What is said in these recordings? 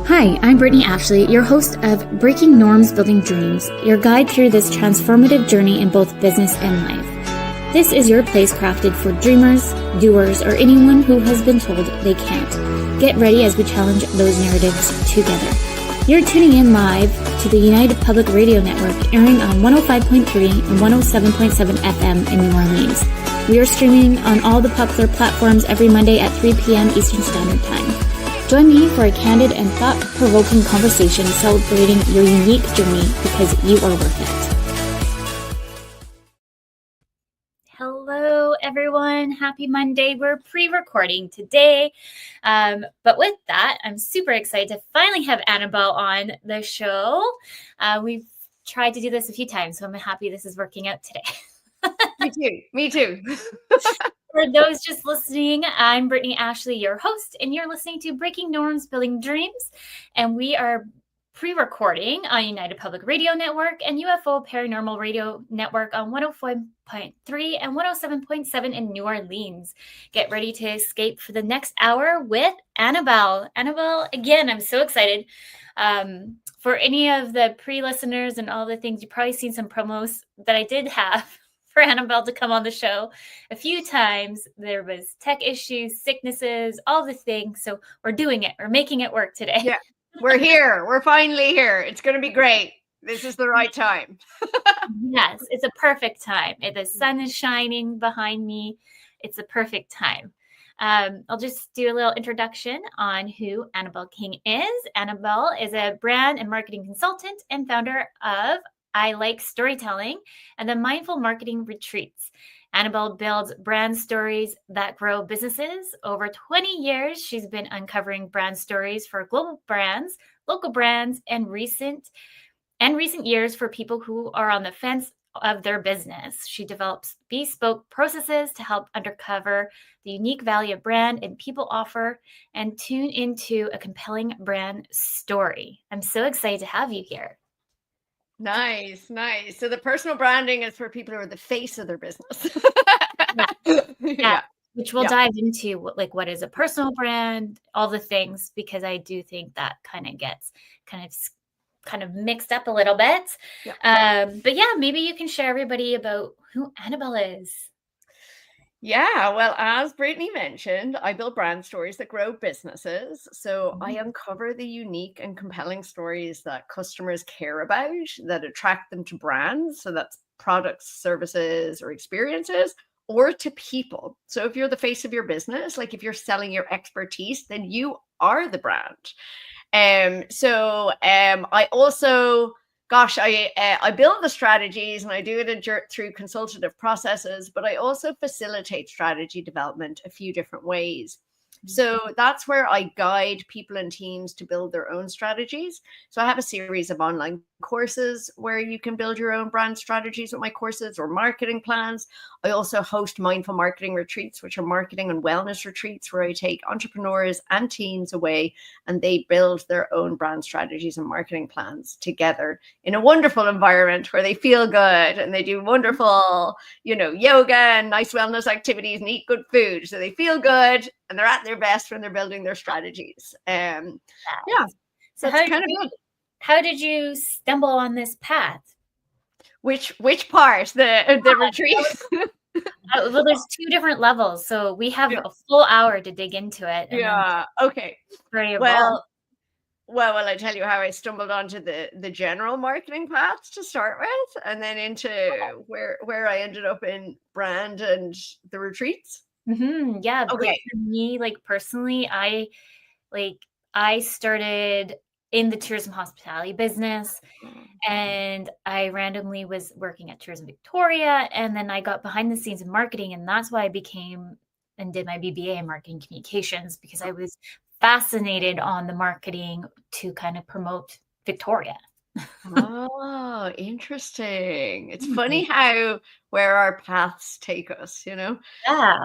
Hi, I'm Brittany Ashley, your host of Breaking Norms, Building Dreams, your guide through this transformative journey in both business and life. This is your place crafted for dreamers, doers, or anyone who has been told they can't. Get ready as we challenge those narratives together. You're tuning in live to the United Public Radio Network, airing on 105.3 and 107.7 FM in New Orleans. We are streaming on all the popular platforms every Monday at 3 p.m. Eastern Standard Time. Join me for a candid and thought-provoking conversation celebrating your unique journey because you are worth it. Hello, everyone. Happy Monday. We're pre-recording today. But with that, I'm super excited to finally have Annabelle on the show. We've tried to do this a few times, so I'm happy this is working out today. Me too. For those just listening, I'm Brittany Ashley, your host, and you're listening to Breaking Norms, Building Dreams. And we are pre-recording on United Public Radio Network and UFO Paranormal Radio Network on 104.3 and 107.7 in New Orleans. Get ready to escape for the next hour with Annabelle. Annabelle, again, I'm so excited. For any of the pre-listeners and all the things, you've probably seen some promos that I did have for Annabelle to come on the show a few times. There was tech issues, sicknesses, all the things. So we're doing it. We're making it work today. Yeah, we're here. We're finally here. It's going to be great. This is the right time. Yes, it's a perfect time. The sun is shining behind me. It's a perfect time. I'll just do a little introduction on who Annabelle King is. Annabelle is a brand and marketing consultant and founder of I Like Storytelling and the Mindful Marketing Retreats. Annabelle builds brand stories that grow businesses. Over 20 years, she's been uncovering brand stories for global brands, local brands, and recent years for people who are on the fence of their business. She develops bespoke processes to help uncover the unique value of brand and people offer and tune into a compelling brand story. I'm so excited to have you here. Nice. So the personal branding is for people who are the face of their business. Yeah. Which we'll dive into, what is a personal brand, all the things, because I do think that kind of gets kind of mixed up a little bit. But yeah, maybe you can share everybody about who Annabelle is. Yeah, well, as Brittany mentioned, I build brand stories that grow businesses. So I uncover the unique and compelling stories that customers care about that attract them to brands. So that's products, services, or experiences, or to people. So if you're the face of your business, like if you're selling your expertise, then you are the brand. I also... I build the strategies and I do it through consultative processes, but I also facilitate strategy development a few different ways. So that's where I guide people and teams to build their own strategies. So I have a series of online courses where you can build your own brand strategies with my courses or marketing plans. I also host mindful marketing retreats, which are marketing and wellness retreats where I take entrepreneurs and teams away and they build their own brand strategies and marketing plans together in a wonderful environment where they feel good and they do wonderful, yoga and nice wellness activities and eat good food. So they feel good and they're at their best when they're building their strategies. So how did you stumble on this path? Which part? The retreat? Well, there's two different levels, so we have a full hour to dig into it. Okay. Well, I tell you how I stumbled onto the general marketing path to start with, and then into where I ended up in brand and the retreats. Yeah. Okay. For me, personally, I started in the tourism hospitality business, and I randomly was working at Tourism Victoria, and then I got behind the scenes in marketing, and that's why I became and did my BBA in marketing communications, because I was fascinated on the marketing to kind of promote Victoria. Oh, interesting. It's funny where our paths take us, Yeah.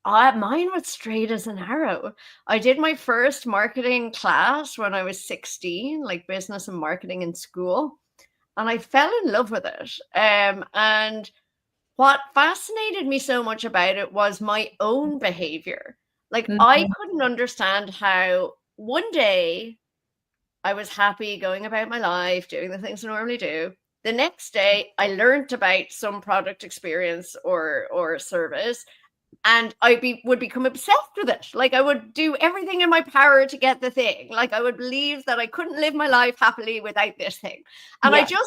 Mine was straight as an arrow. I did my first marketing class when I was 16, like business and marketing in school, and I fell in love with it. And what fascinated me so much about it was my own behavior. I couldn't understand how one day I was happy going about my life, doing the things I normally do. The next day, I learned about some product experience or service, and would become obsessed with it. Like, I would do everything in my power to get the thing. Like, I would believe that I couldn't live my life happily without this thing. And Yeah.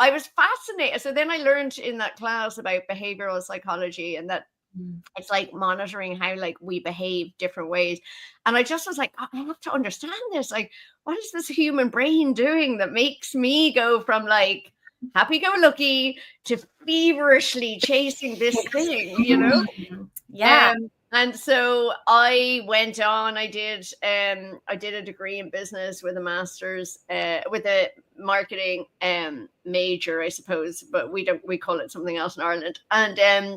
I was fascinated. So then I learned in that class about behavioral psychology, and that it's like monitoring how like we behave different ways. And I just was like, I have to understand this. Like, what is this human brain doing that makes me go from like happy-go-lucky to feverishly chasing this thing, you know? Yeah. And so I went on. I did a degree in business with a master's, with a marketing major, I suppose, but we call it something else in Ireland. And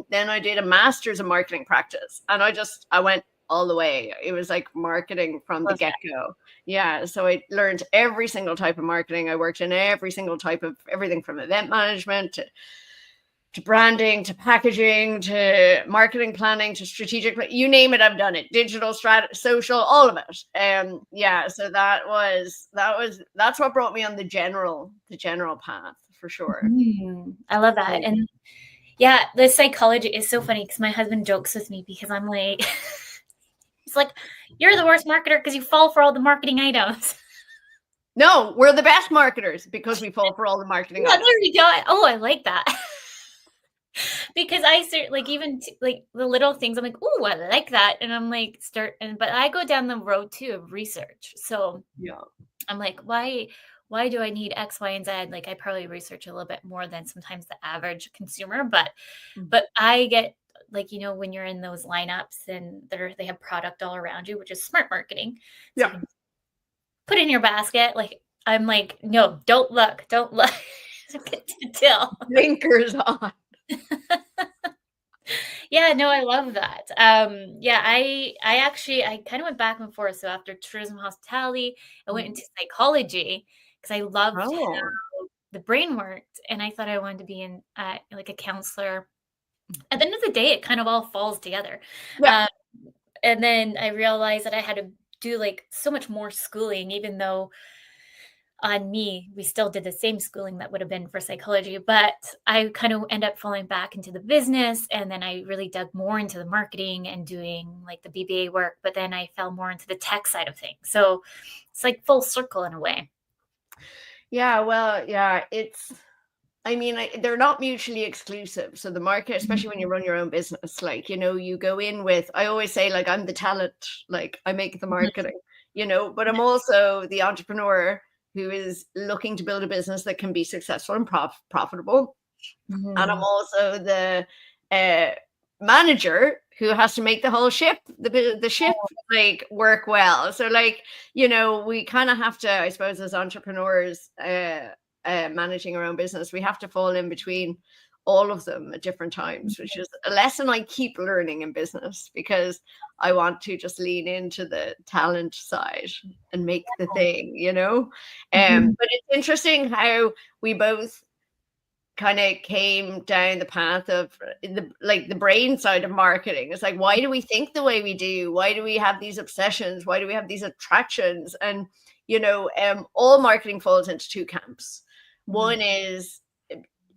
then I did a master's in marketing practice, and I went all the way. It was like marketing from the get-go. Yeah. So I learned every single type of marketing. I worked in every single type of everything from event management to branding, to packaging, to marketing planning, to strategic, you name it, I've done it. Digital, social, all of it. Yeah, so that's what brought me on the general path, for sure. I love that. And yeah, the psychology is so funny because my husband jokes with me because I'm like, he's like, you're the worst marketer because you fall for all the marketing items. No, we're the best marketers because we fall for all the marketing items. There you go. Oh, I like that. Because I like even like the little things, I'm like, oh, I like that, and I'm like but I go down the road too of research. So yeah, I'm like, why do I need X, Y, and Z? Like, I probably research a little bit more than sometimes the average consumer, but I get like, when you're in those lineups and they have product all around you, which is smart marketing. So you can put it in your basket. Like, I'm like, no, don't look. Blinkers on. Yeah, no, I love that. Yeah, I kind of went back and forth. So after tourism hospitality, I went into psychology because I loved how the brain worked, and I thought I wanted to be in like a counselor. At the end of the day, it kind of all falls together. Yeah. And then I realized that I had to do like so much more schooling, even though on me, we still did the same schooling that would have been for psychology, but I kind of end up falling back into the business. And then I really dug more into the marketing and doing like the BBA work, but then I fell more into the tech side of things. So it's like full circle in a way. Yeah, well, yeah, they're not mutually exclusive. So the market, especially when you run your own business, like, you go in with, I always say, like, I'm the talent, like I make the marketing, but I'm also the entrepreneur who is looking to build a business that can be successful and profitable. And I'm also the manager who has to make the whole ship, the ship, like, work well. So, like, we kind of have to, I suppose, as entrepreneurs, managing our own business, we have to fall in between all of them at different times, which is a lesson I keep learning in business, because I want to just lean into the talent side and make the thing, But it's interesting how we both kind of came down the path of the brain side of marketing. It's like, why do we think the way we do? Why do we have these obsessions? Why do we have these attractions? And, all marketing falls into two camps. One is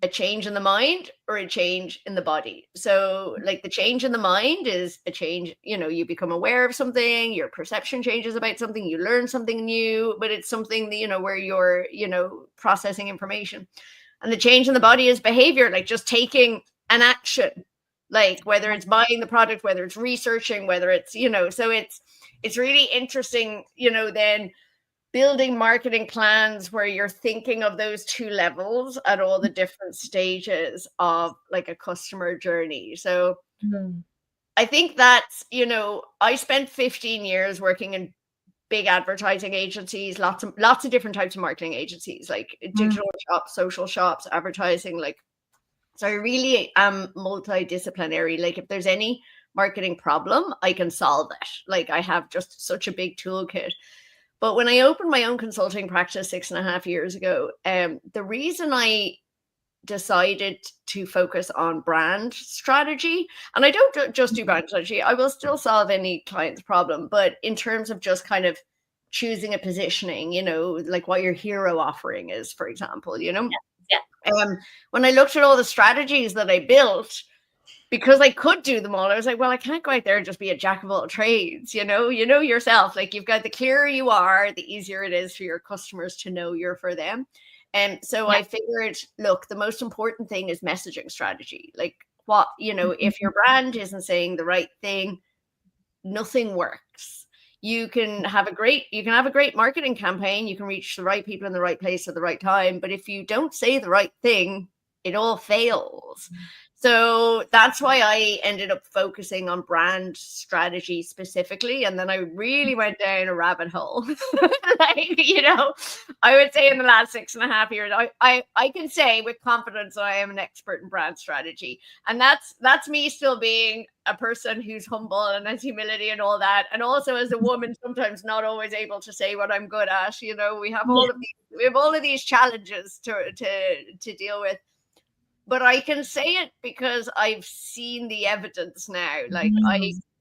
a change in the mind or a change in the body. So like the change in the mind is a change, you become aware of something, your perception changes about something, you learn something new, but it's something that, where you're, processing information. And the change in the body is behavior, like just taking an action, like whether it's buying the product, whether it's researching, whether it's, so it's really interesting, then building marketing plans where you're thinking of those two levels at all the different stages of like a customer journey. So I think that's, I spent 15 years working in big advertising agencies, lots of different types of marketing agencies, like digital shops, social shops, advertising. Like, so I really am multidisciplinary. Like, if there's any marketing problem, I can solve it. Like, I have just such a big toolkit. But when I opened my own consulting practice 6.5 years ago, the reason I decided to focus on brand strategy, and I don't just do brand strategy, I will still solve any client's problem, but in terms of just kind of choosing a positioning, you know, like what your hero offering is, for example, you know. Yeah. When I looked at all the strategies that I built, because I could do them all, I was like, well, I can't go out there and just be a jack of all trades, you know yourself, like you've got, the clearer you are, the easier it is for your customers to know you're for them. And so I figured, look, the most important thing is messaging strategy. Like, what, you know, if your brand isn't saying the right thing, nothing works. You can have a great marketing campaign, you can reach the right people in the right place at the right time, but if you don't say the right thing, it all fails. So that's why I ended up focusing on brand strategy specifically. And then I really went down a rabbit hole. Like, you know, I would say in the last 6.5 years, I can say with confidence I am an expert in brand strategy. And that's me still being a person who's humble and has humility and all that. And also as a woman, sometimes not always able to say what I'm good at. You know, we have all of these challenges to deal with. But I can say it because I've seen the evidence now. Like,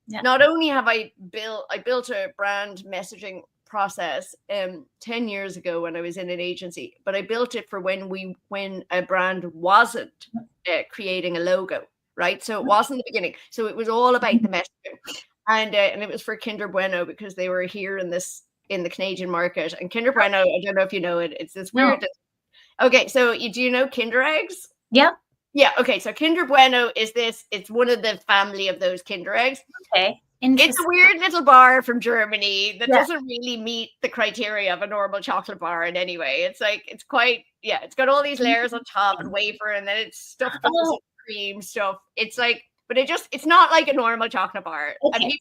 not only have I built a brand messaging process 10 years ago when I was in an agency, but I built it for when a brand wasn't creating a logo, right? So it wasn't the beginning. So it was all about the messaging, and it was for Kinder Bueno because they were here in the Canadian market. And Kinder Bueno, I don't know if you know it. It's this weird. Okay, so do you know Kinder eggs? Yeah. Yeah. Okay. So Kinder Bueno it's one of the family of those Kinder eggs. Okay. It's a weird little bar from Germany that doesn't really meet the criteria of a normal chocolate bar in any way. It's like, it's got all these layers on top and wafer, and then it's stuffed with this cream stuff. It's like, but it's not like a normal chocolate bar. Okay. And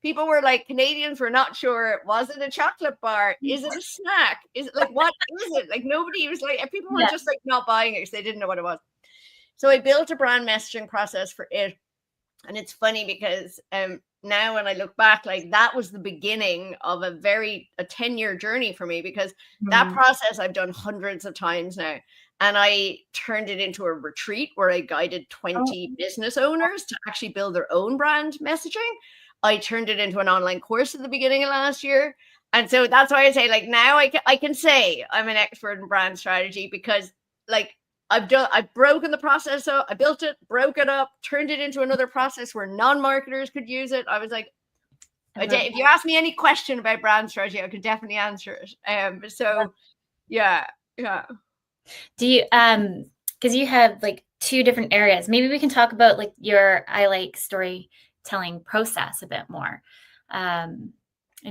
people were like, Canadians were not sure, was it a chocolate bar? Is it a snack? Is it like, what is it? Like, nobody was like, people were just like not buying it because they didn't know what it was. So I built a brand messaging process for it. And it's funny because now when I look back, like, that was the beginning of a 10-year journey for me, because that process I've done hundreds of times now. And I turned it into a retreat where I guided 20 business owners to actually build their own brand messaging. I turned it into an online course at the beginning of last year. And so that's why I say, like, now I can say I'm an expert in brand strategy, because, like, I've broken the process up. I built it, broke it up, turned it into another process where non-marketers could use it. I was like, if you ask me any question about brand strategy, I could definitely answer it. So yeah. Do you because you have like two different areas. Maybe we can talk about like your storytelling process a bit more, and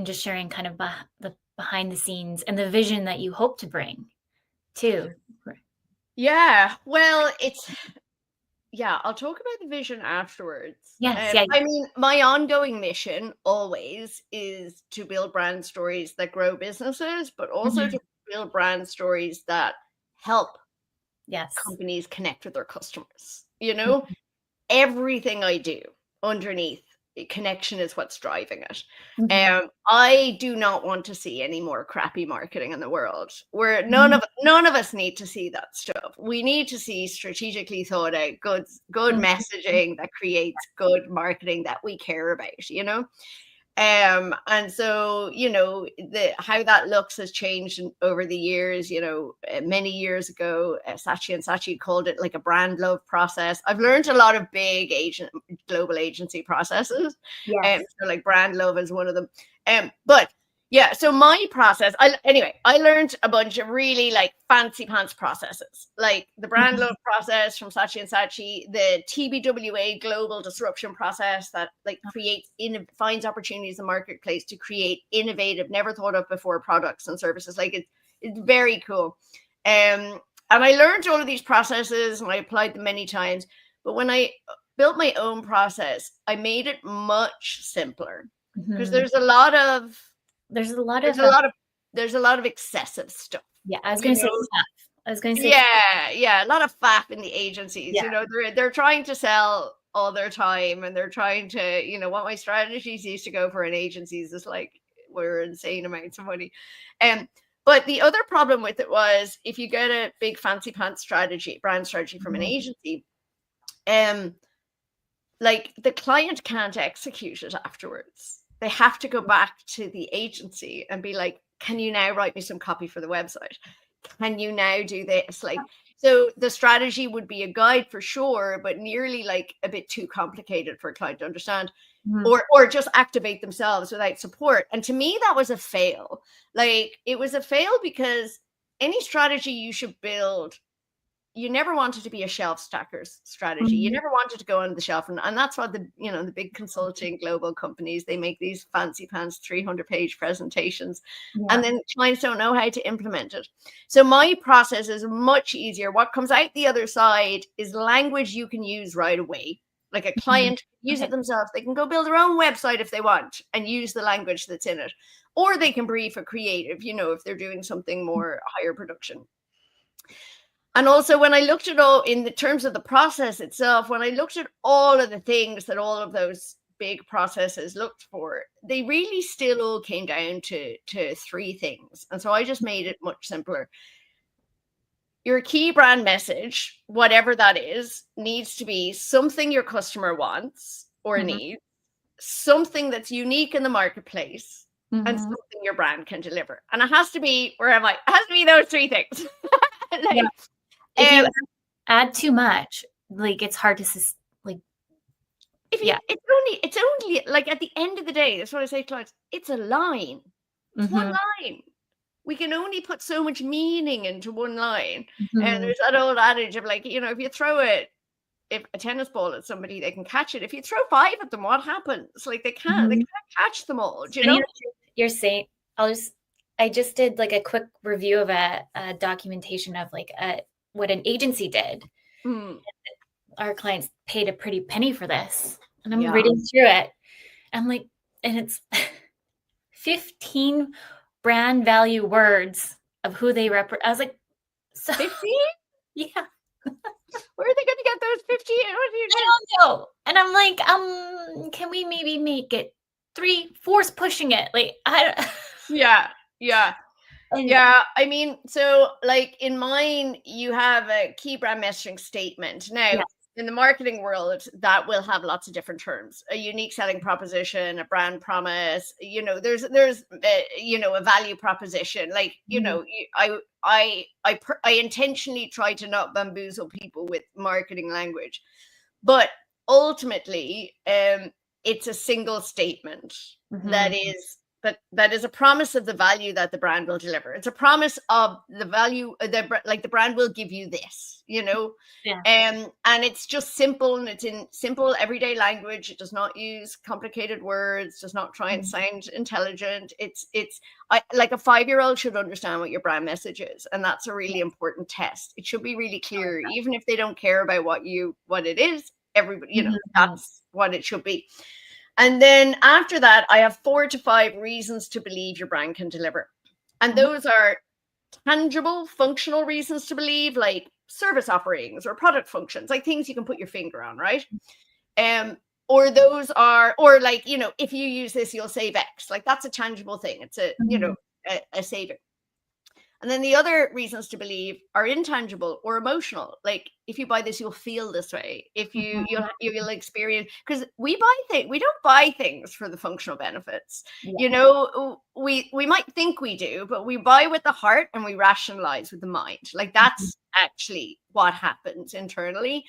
just sharing kind of the behind the scenes and the vision that you hope to bring too. Yeah, well, I'll talk about the vision afterwards. Yes, I mean, my ongoing mission always is to build brand stories that grow businesses, but also to build brand stories that help companies connect with their customers. You know, everything I do underneath, connection is what's driving it. I do not want to see any more crappy marketing in the world, where none of us need to see that stuff. We need to see strategically thought out good messaging that creates good marketing that we care about, you know. And so, you know, how that looks has changed over the years. You know, many years ago, Saatchi and Saatchi called it like a brand love process. I've learned a lot of big global agency processes. So like brand love is one of them. But yeah, so my process, I learned a bunch of really like fancy pants processes, like the brand love process from Saatchi and Saatchi, the TBWA global disruption process that like finds opportunities in the marketplace to create innovative, never thought of before products and services. Like, it's very cool. And I learned all of these processes and I applied them many times. But when I built my own process, I made it much simpler, because there's a lot of excessive stuff. Yeah, I was going to say a lot of faff in the agencies. You know, they're trying to sell all their time, and they're trying to, you know, what my strategies used to go for in agencies is like, were insane amounts of money. But the other problem with it was, if you get a big fancy pants brand strategy from an agency, like, the client can't execute it afterwards. they have to go back to the agency and be like, can you now write me some copy for the website? Can you now do this? Like, so the strategy would be a guide for sure, but nearly like a bit too complicated for a client to understand, or just activate themselves without support. And to me, that was a fail. Like, it was a fail because any strategy you should build, you never wanted to be a shelf stackers strategy. You never wanted to go on the shelf. And that's what the big consulting global companies, they make these fancy pants 300-page presentations, and then clients don't know how to implement it. So my process is much easier. What comes out the other side is language you can use right away. Like, a client can use it themselves. They can go build their own website if they want and use the language that's in it. Or they can brief a creative, if they're doing something more higher production. And also, when I looked at all in the terms of the process itself, when I looked at all of the things that all of those big processes looked for, they really still all came down to 3 things. And so I just made it much simpler. Your key brand message, whatever that is, needs to be something your customer wants or needs, something that's unique in the marketplace, and something your brand can deliver. And it has to be, it has to be those 3 things. If you add too much, like, it's hard to it's only like, at the end of the day, that's what I say to clients, it's a line. It's one line. We can only put so much meaning into one line. And there's that old adage of, like, if you throw a tennis ball at somebody, they can catch it. If you throw 5 at them, what happens? Like, they can't catch them all. Do you know? You're saying, I just did like a quick review of a documentation of like what an agency did. Our clients paid a pretty penny for this, and I'm reading through it. I'm like, and it's 15 brand value words of who they represent. I was like, so 15? Yeah. Where are they going to get those 15? I don't know. And I'm like, can we maybe make it 3, force pushing it? Like, Yeah. I mean, so like in mine, you have a key brand messaging statement. Now, in the marketing world, that will have lots of different terms: a unique selling proposition, a brand promise. There's a value proposition. Like, I intentionally try to not bamboozle people with marketing language, but ultimately, it's a single statement that is a promise of the value that the brand will deliver. It's a promise of the value like the brand will give you this, and it's just simple, and it's in simple everyday language. It does not use complicated words, does not try and sound intelligent. It's like a 5-year-old should understand what your brand message is, and that's a really important test. It should be really clear, even if they don't care about what it is. Everybody, that's what it should be. And then after that, I have 4 to 5 reasons to believe your brand can deliver. And those are tangible, functional reasons to believe, like service offerings or product functions, like things you can put your finger on, right? Or those are, or like, if you use this, you'll save X. Like, that's a tangible thing. It's a saving. And then the other reasons to believe are intangible or emotional. Like, if you buy this, you'll feel this way. If you'll experience, because we don't buy things for the functional benefits. We might think we do, but we buy with the heart and we rationalize with the mind. Like, that's actually what happens internally.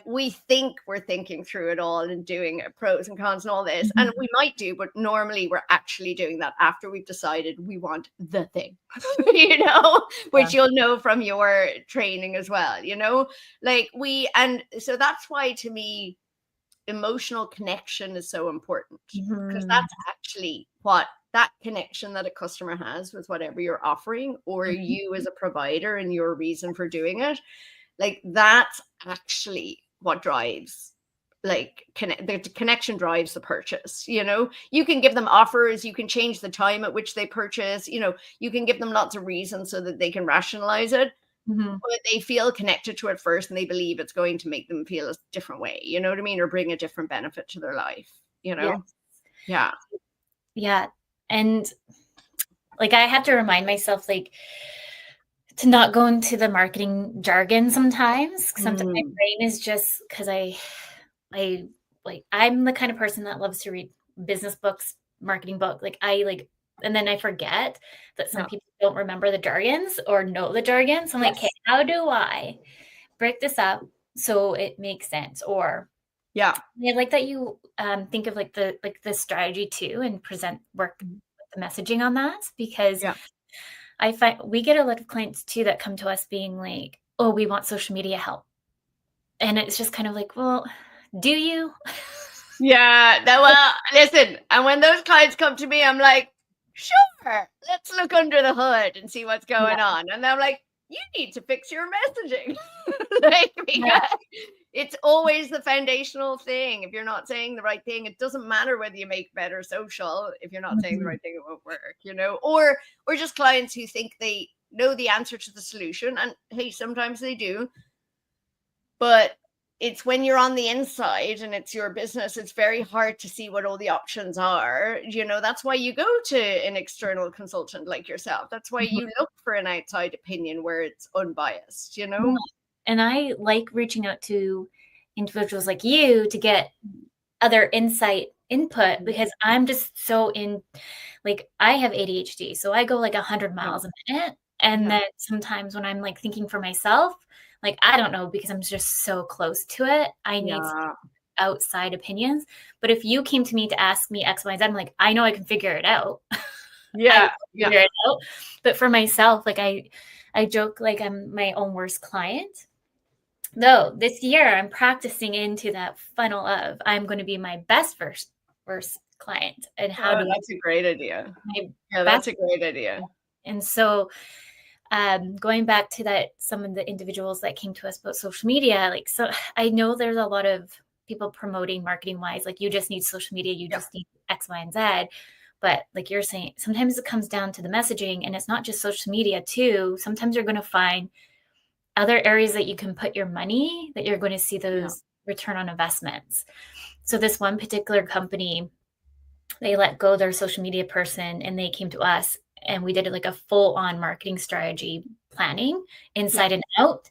We think we're thinking through it all and doing pros and cons and all this, and we might do, but normally we're actually doing that after we've decided we want the thing, which you'll know from your training as well, and so that's why, to me, emotional connection is so important, because that's actually what that connection that a customer has with whatever you're offering, or you as a provider and your reason for doing it. Like, that's actually what drives, like, the connection drives the purchase. You can give them offers, you can change the time at which they purchase, you can give them lots of reasons so that they can rationalize it. But they feel connected to it first, and they believe it's going to make them feel a different way, you know what I mean, or bring a different benefit to their life, Yeah. And like, I have to remind myself, like, to not go into the marketing jargon sometimes. Sometimes my brain is just, because I'm the kind of person that loves to read business books, marketing book. Like and then I forget that some Yeah. people don't remember the jargons or know the jargon. So I'm like, okay, how do I break this up so it makes sense? Or Yeah. I like that you think of like the strategy too and work the messaging on that, because Yeah. I find we get a lot of clients too that come to us being like, oh, we want social media help. And it's just kind of like, well, do you? Yeah. Well, listen, and when those clients come to me, I'm like, sure, let's look under the hood and see what's going on. And I'm like, you need to fix your messaging. Like, because it's always the foundational thing. If you're not saying the right thing, it doesn't matter whether you make better social. If you're not saying the right thing, it won't work, you know. Or just clients who think they know the answer to the solution, and hey, sometimes they do, but it's when you're on the inside and it's your business, it's very hard to see what all the options are. You know, that's why you go to an external consultant like yourself. That's why you look for an outside opinion where it's unbiased, you know? And I like reaching out to individuals like you to get other input, because I'm just so like, I have ADHD, so I go like 100 miles a minute. And then sometimes when I'm like thinking for myself, like, I don't know, because I'm just so close to it. I need outside opinions. But if you came to me to ask me X, Y, Z, I'm like, I know I can figure it out. Yeah. Figure it out. But for myself, like I joke like I'm my own worst client. Though this year I'm practicing into that funnel of I'm going to be my best worst client, and how do that's a great idea. Yeah, that's a great idea. And so going back to that, some of the individuals that came to us about social media, like, so I know there's a lot of people promoting marketing wise, like, you just need social media, you just need X, Y, and Z. But like you're saying, sometimes it comes down to the messaging, and it's not just social media too. Sometimes you're going to find other areas that you can put your money, that you're going to see those return on investments. So this one particular company, they let go their social media person and they came to us, and we did like a full-on marketing strategy planning inside and out.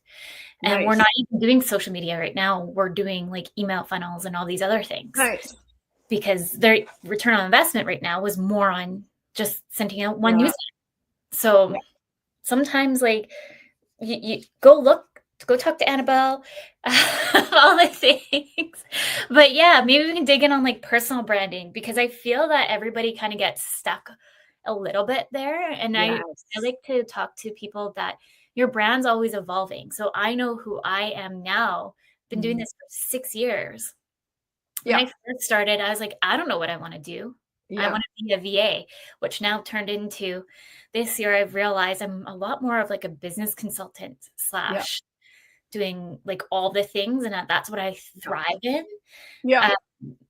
And we're not even doing social media right now. We're doing like email funnels and all these other things. Because their return on investment right now was more on just sending out one newsletter. So sometimes like you go talk to Annabelle, all the things. But yeah, maybe we can dig in on like personal branding, because I feel that everybody kind of gets stuck a little bit there. And I like to talk to people that your brand's always evolving. So I know who I am now. Been doing this for 6 years. When I first started, I was like, I don't know what I want to do. I want to be a VA, which now turned into this year. I've realized I'm a lot more of like a business consultant / doing like all the things. And that's what I thrive in.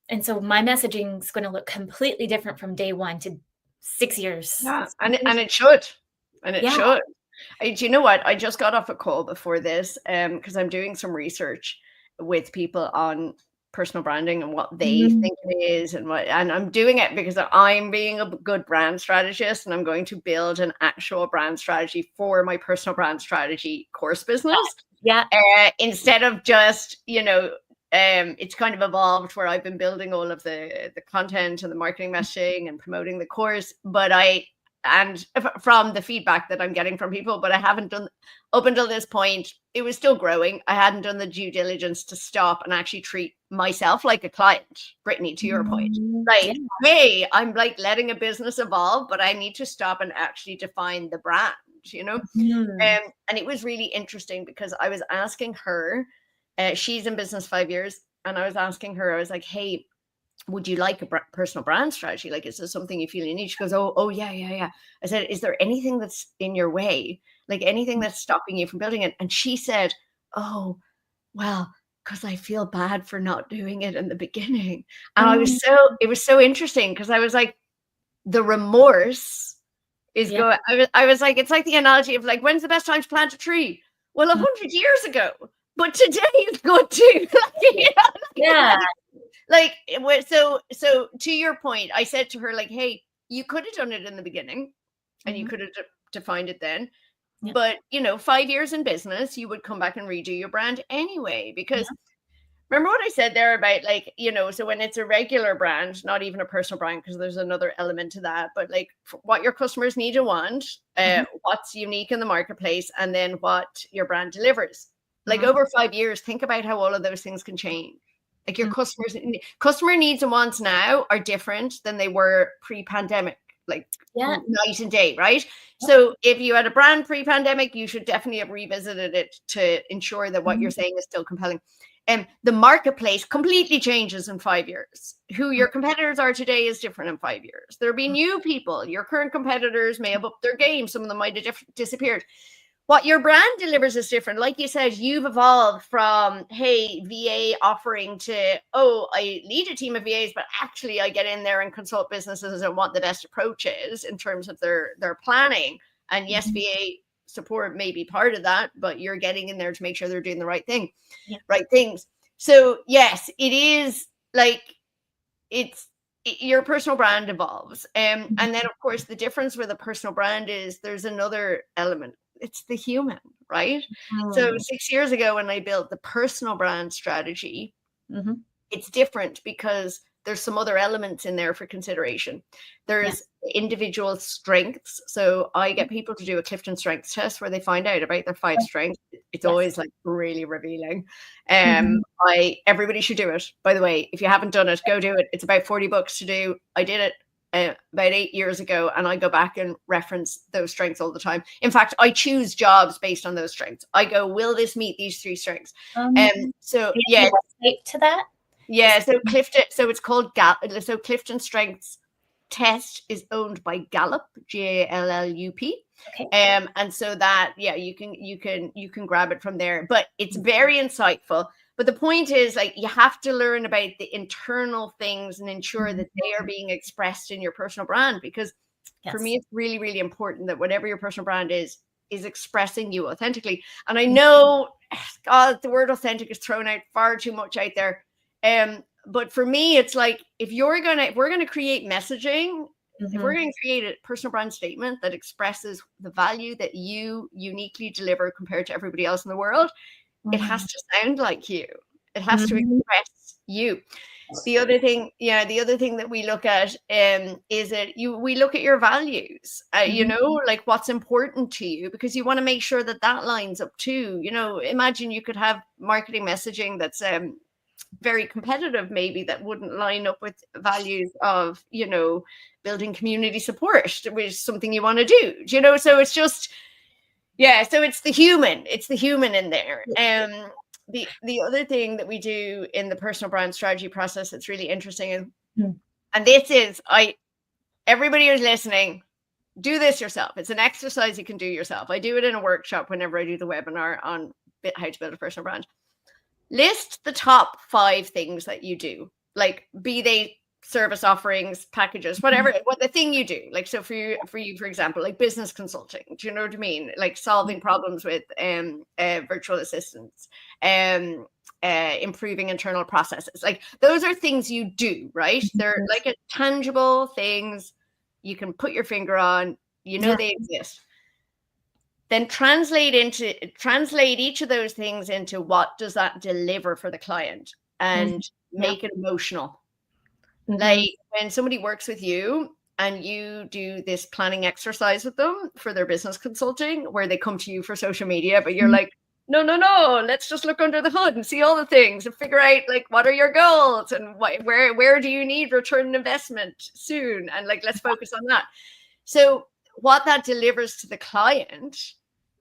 And so my messaging is going to look completely different from day one to 6 years. And it should. And it should. Do you know what? I just got off a call before this because I'm doing some research with people on personal branding and what they think it is, and I'm doing it because I'm being a good brand strategist, and I'm going to build an actual brand strategy for my personal brand strategy course business. Instead of just, it's kind of evolved where I've been building all of the content and the marketing messaging and promoting the course, and from the feedback that I'm getting from people, but I haven't done, up until this point, it was still growing. I hadn't done the due diligence to stop and actually treat myself like a client. Brittany, to your point, like, hey, I'm like letting a business evolve, but I need to stop and actually define the brand, and it was really interesting because I was asking her, she's in business 5 years, and I was asking her, I was like, hey, would you like a personal brand strategy? Like, is this something you feel you need? She goes, oh, yeah. I said, is there anything that's in your way? Like anything that's stopping you from building it? And she said, oh, well, because I feel bad for not doing it in the beginning. And it was so interesting because I was like, the remorse is going, I was like, it's like the analogy of like, when's the best time to plant a tree? Well, 100 years ago, but today is good too. Like, so to your point, I said to her, like, hey, you could have done it in the beginning and you could have defined it then. But, 5 years in business, you would come back and redo your brand anyway, because remember what I said there about like, you know, so when it's a regular brand, not even a personal brand, because there's another element to that, but like what your customers need and want, what's unique in the marketplace, and then what your brand delivers. Like over 5 years, think about how all of those things can change. Like your customer needs and wants now are different than they were pre-pandemic, like night and day, right? So if you had a brand pre-pandemic, you should definitely have revisited it to ensure that what you're saying is still compelling. And the marketplace completely changes in 5 years. Who your competitors are today is different in 5 years. There'll be new people. Your current competitors may have upped their game. Some of them might have disappeared. What your brand delivers is different. Like you said, you've evolved from, hey, VA offering to, oh, I lead a team of VAs, but actually I get in there and consult businesses and what the best approach is in terms of their planning. And yes, VA support may be part of that, but you're getting in there to make sure they're doing the right thing, right things. So yes, it is like your personal brand evolves. And then of course the difference with a personal brand is there's another element. It's the human, right? So 6 years ago when I built the personal brand strategy, it's different because there's some other elements in there for consideration. There's individual strengths. So I get people to do a Clifton strengths test where they find out about their 5 strengths. It's always like really revealing. Everybody should do it. By the way, if you haven't done it, go do it. It's about $40 to do. I did it about 8 years ago, and I go back and reference those strengths all the time. In fact, I choose jobs based on those strengths. I go, will this meet these 3 strengths? So to that. Yeah, so Clifton, so it's called so Clifton Strengths Test is owned by Gallup, Gallup. Okay. And so that you can grab it from there. But it's very insightful. But the point is, like, you have to learn about the internal things and ensure that they are being expressed in your personal brand. Because for me, it's really, really important that whatever your personal brand is expressing you authentically. And I know, God, the word authentic is thrown out far too much out there. But for me, it's like, if we're going to create messaging, if we're going to create a personal brand statement that expresses the value that you uniquely deliver compared to everybody else in the world, it has to sound like you. It has to express you. The other thing that we look at is that we look at your values, you know, like what's important to you, because you want to make sure that lines up too. You know, imagine you could have marketing messaging that's very competitive, maybe, that wouldn't line up with values of, you know, building community support, which is something you want to do, you know. So it's just, so it's the human in there. The other thing that we do in the personal brand strategy process that's really interesting, and this is, everybody who's listening, do this yourself. It's an exercise you can do yourself. I do it in a workshop whenever I do the webinar on how to build a personal brand. List the top 5 things that you do, like, be they service offerings, packages, whatever, what the thing you do. Like, so for you, for example, like business consulting, do you know what I mean? Like solving problems with virtual assistants, improving internal processes. Like, those are things you do, right? They're like a tangible things you can put your finger on, you know, they exist. Then translate each of those things into what does that deliver for the client, and make it emotional. Like, when somebody works with you and you do this planning exercise with them for their business consulting, where they come to you for social media, but you're like, no, let's just look under the hood and see all the things and figure out, like, what are your goals and where do you need return on investment soon, and like, let's focus on that. So what that delivers to the client,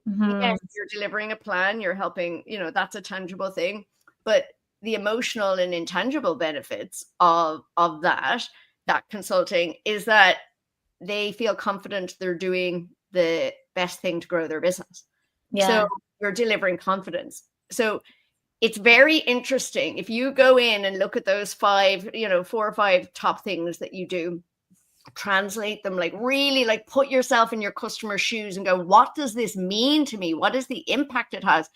yes, you're delivering a plan, you're helping, you know, that's a tangible thing, but the emotional and intangible benefits of that consulting is that they feel confident they're doing the best thing to grow their business. So you're delivering confidence. So it's very interesting if you go in and look at those 5, you know, 4 or 5 top things that you do, translate them, like really, like, put yourself in your customer's shoes and go, what does this mean to me? What is the impact it has?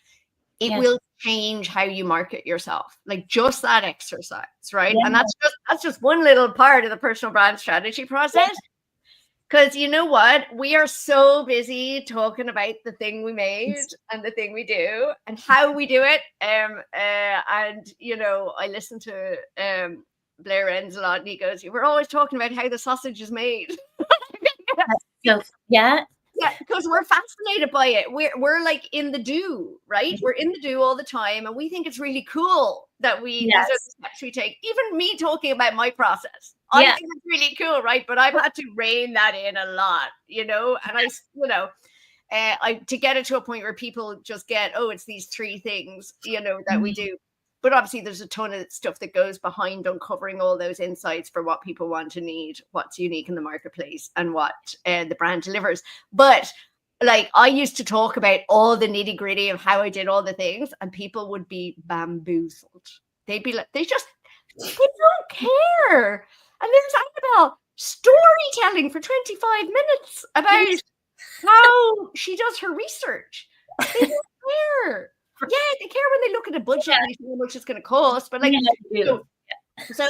It will change how you market yourself. Like, just that exercise, right? And that's just one little part of the personal brand strategy process. Because you know what? We are so busy talking about the thing we made and the thing we do and how we do it. And you know, I listen to Blair Enns a lot, and he goes, "We're always talking about how the sausage is made." So yeah. Yeah, because we're fascinated by it. We're like in the do, right? We're in the do all the time, and we think it's really cool that these are the steps we take. Even me talking about my process, I think it's really cool, right? But I've had to rein that in a lot, you know. And I to get it to a point where people just get, oh, it's these three things, you know, that we do. But obviously, there's a ton of stuff that goes behind uncovering all those insights for what people want to need, what's unique in the marketplace, and what the brand delivers. But like, I used to talk about all the nitty gritty of how I did all the things, and people would be bamboozled. They'd be like, they don't care. And there's Annabelle storytelling for 25 minutes about how she does her research. They don't care. Yeah, they care when they look at a budget and they see how much it's going to cost. But like, so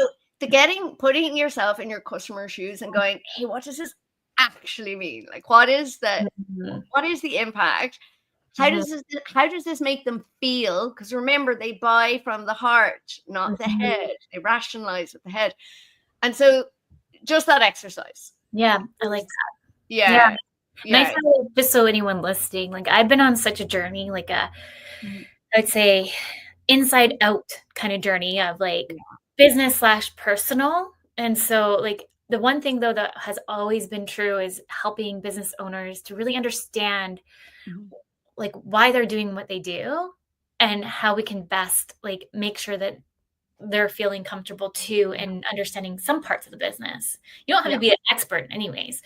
putting yourself in your customer's shoes and going, hey, what does this actually mean? Like, what is the impact? How does this make them feel? Because remember, they buy from the heart, not the head. They rationalize with the head. And so just that exercise. Yeah, I like that. Yeah. And I feel like, just so anyone listening, like I've been on such a journey, like I'd say inside out kind of journey of like business/personal. And so like the one thing though that has always been true is helping business owners to really understand like why they're doing what they do and how we can best like make sure that they're feeling comfortable too and understanding some parts of the business. You don't have to be an expert anyways,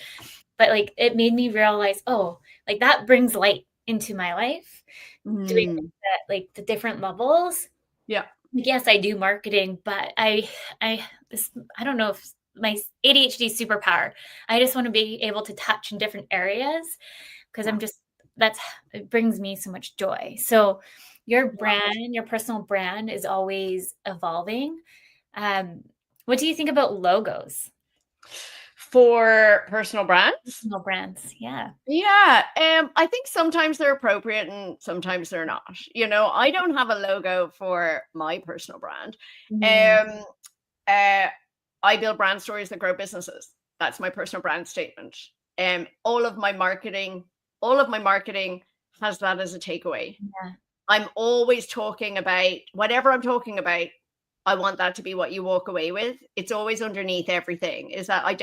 but like it made me realize, oh, like that brings light into my life. Doing that, like the different levels. Yeah. Yes, I do marketing, but I don't know if my ADHD superpower. I just want to be able to touch in different areas because it brings me so much joy. So your brand, your personal brand is always evolving. What do you think about logos? For personal brands? Personal brands, yeah. Yeah. I think sometimes they're appropriate and sometimes they're not. You know, I don't have a logo for my personal brand. I build brand stories that grow businesses. That's my personal brand statement. All of my marketing has that as a takeaway. Yeah. I'm always talking about whatever I'm talking about. I want that to be what you walk away with. It's always underneath everything is that I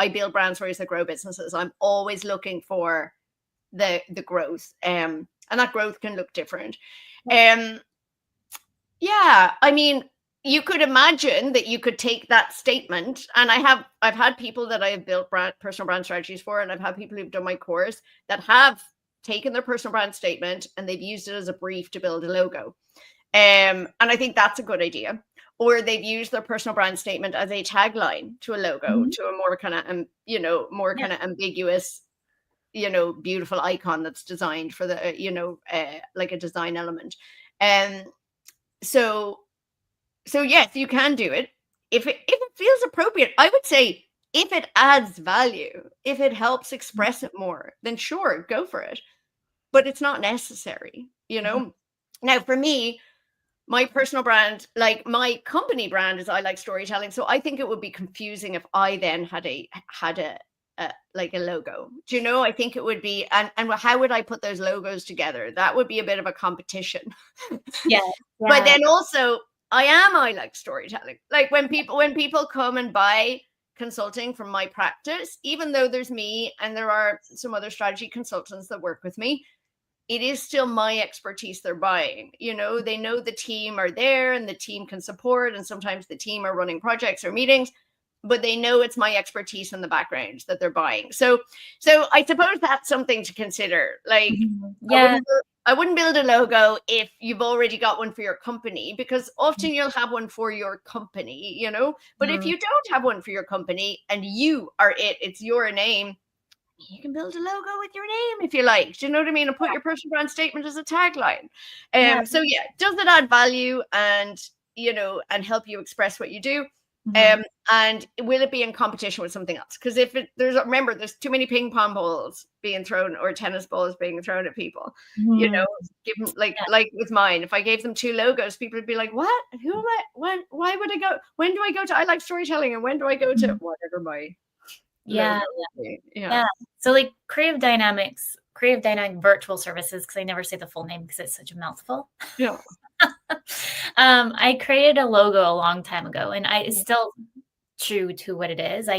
build brand stories that grow businesses. I'm always looking for the growth. And that growth can look different. Yeah, I mean, you could imagine that you could take that statement, and I've had people that I have built personal brand strategies for, and I've had people who've done my course that have taken their personal brand statement and they've used it as a brief to build a logo. And I think that's a good idea. Or they've used their personal brand statement as a tagline to a logo, to a more kind of, more kind of ambiguous, beautiful icon that's designed for the, like a design element. So yes, you can do it if it feels appropriate. I would say if it adds value, if it helps express it more, then sure, go for it. But it's not necessary, Now, for me, my personal brand, like my company brand, is I like storytelling. So I think it would be confusing if I then had a like a logo. Do you know? I think it would be, and how would I put those logos together? That would be a bit of a competition. Yeah. But then also, I like storytelling. Like when people come and buy consulting from my practice, even though there's me and there are some other strategy consultants that work with me, it is still my expertise they're buying. They know the team are there and the team can support, and sometimes the team are running projects or meetings, but they know it's my expertise in the background that they're buying. So I suppose that's something to consider. Like, I wouldn't build a logo if you've already got one for your company, because often you'll have one for your company, but if you don't have one for your company and you are it's your name, you can build a logo with your name if you like. Do you know what I mean? And put your personal brand statement as a tagline. So yeah, does it add value and, and help you express what you do? And will it be in competition with something else? Because remember, there's too many ping pong balls being thrown or tennis balls being thrown at people. You know, give them like with mine. If I gave them 2 logos, people would be like, "What? Who am I? Why would I go? When do I go to I Like Storytelling? And when do I go to whatever my yeah. So like creative dynamic virtual services, because I never say the full name because it's such a mouthful. Yeah. I created a logo a long time ago, and it's still true to what it is. I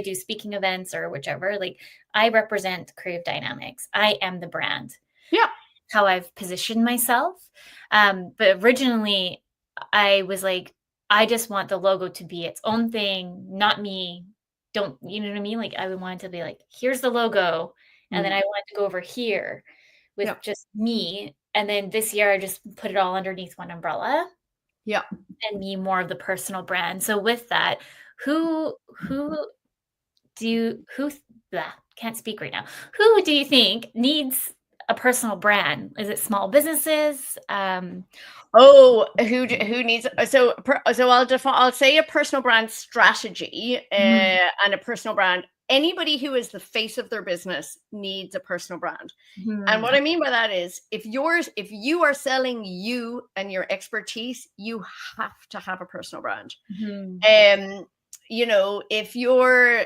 do speaking events or whichever. Like, I represent Creative Dynamics. I am the brand. Yeah. How I've positioned myself. But originally I was like, I just want the logo to be its own thing, not me. Don't, you know what I mean? Like, I would want it to be like, here's the logo. And then I want to go over here with just me. And then this year I just put it all underneath one umbrella. Yeah. And me more of the personal brand. So with that, who can't speak right now. Who do you think needs a personal brand? Is it small businesses? Who needs? So I'll say a personal brand strategy and a personal brand. Anybody who is the face of their business needs a personal brand. And what I mean by that is, if you are selling you and your expertise, you have to have a personal brand. You know, if you're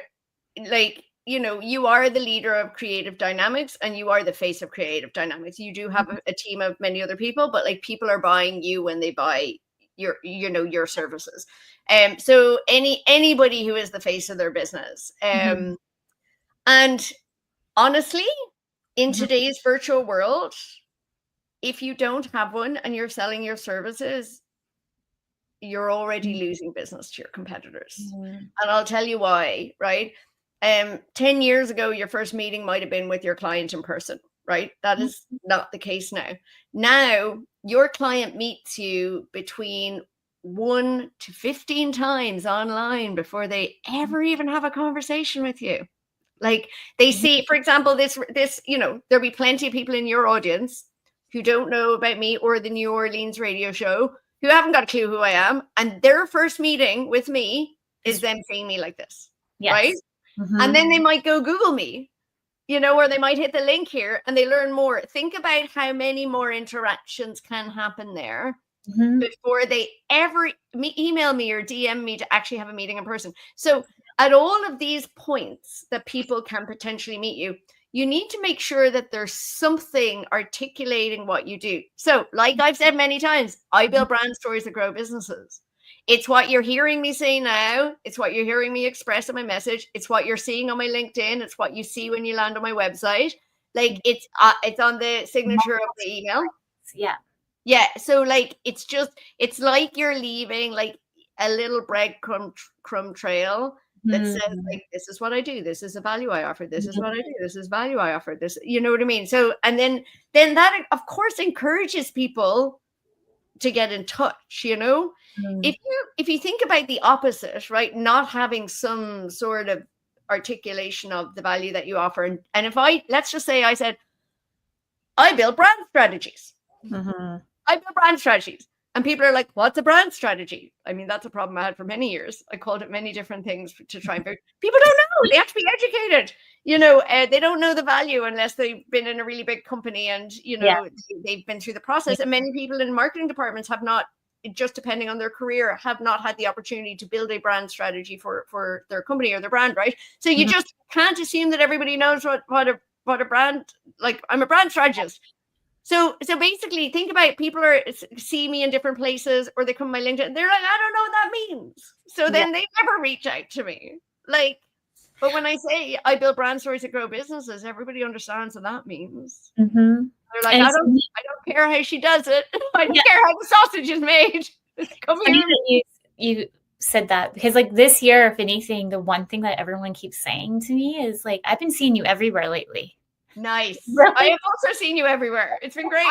like, you know, you are the leader of Creative Dynamics and you are the face of Creative Dynamics. You do have a team of many other people, but like, people are buying you when they buy your services. So anybody who is the face of their business. And honestly, in today's virtual world, if you don't have one and you're selling your services, you're already losing business to your competitors. And I'll tell you why, right? 10 years ago, your first meeting might have been with your client in person, right? That is not the case now. Now, your client meets you between 1 to 15 times online before they ever even have a conversation with you. Like, they see, for example, this, you know, there'll be plenty of people in your audience who don't know about me or the New Orleans radio show, who haven't got a clue who I am. And their first meeting with me is them seeing me like this, right? And then they might go Google me, you know, or they might hit the link here and they learn more. Think about how many more interactions can happen there before they ever email me or DM me to actually have a meeting in person. So at all of these points that people can potentially meet you, you need to make sure that there's something articulating what you do. So, like I've said many times, I build brand stories that grow businesses. It's what you're hearing me say now. It's what you're hearing me express in my message. It's what you're seeing on my LinkedIn. It's what you see when you land on my website. Like, it's on the signature of the email. Yeah. So like, it's like you're leaving like a little breadcrumb trail that says, like, this is what I do. This is a value I offer. This is what I do. This is value I offer. This, you know what I mean? So, and then that of course encourages people to get in touch, you know. If you think about the opposite, right, not having some sort of articulation of the value that you offer, and if let's just say I said, I build brand strategies. I build brand strategies, and people are like, what's a brand strategy? I mean, that's a problem I had for many years. I called it many different things to try and figure. People don't know. They have to be educated. You know, they don't know the value unless they've been in a really big company and, you know, they've been through the process. And many people in marketing departments have not, just depending on their career, have not had the opportunity to build a brand strategy for their company or their brand, right? So you just can't assume that everybody knows what a brand, like, I'm a brand strategist. So basically, think about, people see me in different places, or they come to my LinkedIn, they're like, I don't know what that means. So then they never reach out to me. Like, but when I say I build brand stories that grow businesses, everybody understands what that means. They're like, I don't care how she does it. I don't care how the sausage is made. Come here. You said that, because like this year, if anything, the one thing that everyone keeps saying to me is like, I've been seeing you everywhere lately. Nice. Really? I have also seen you everywhere. It's been great.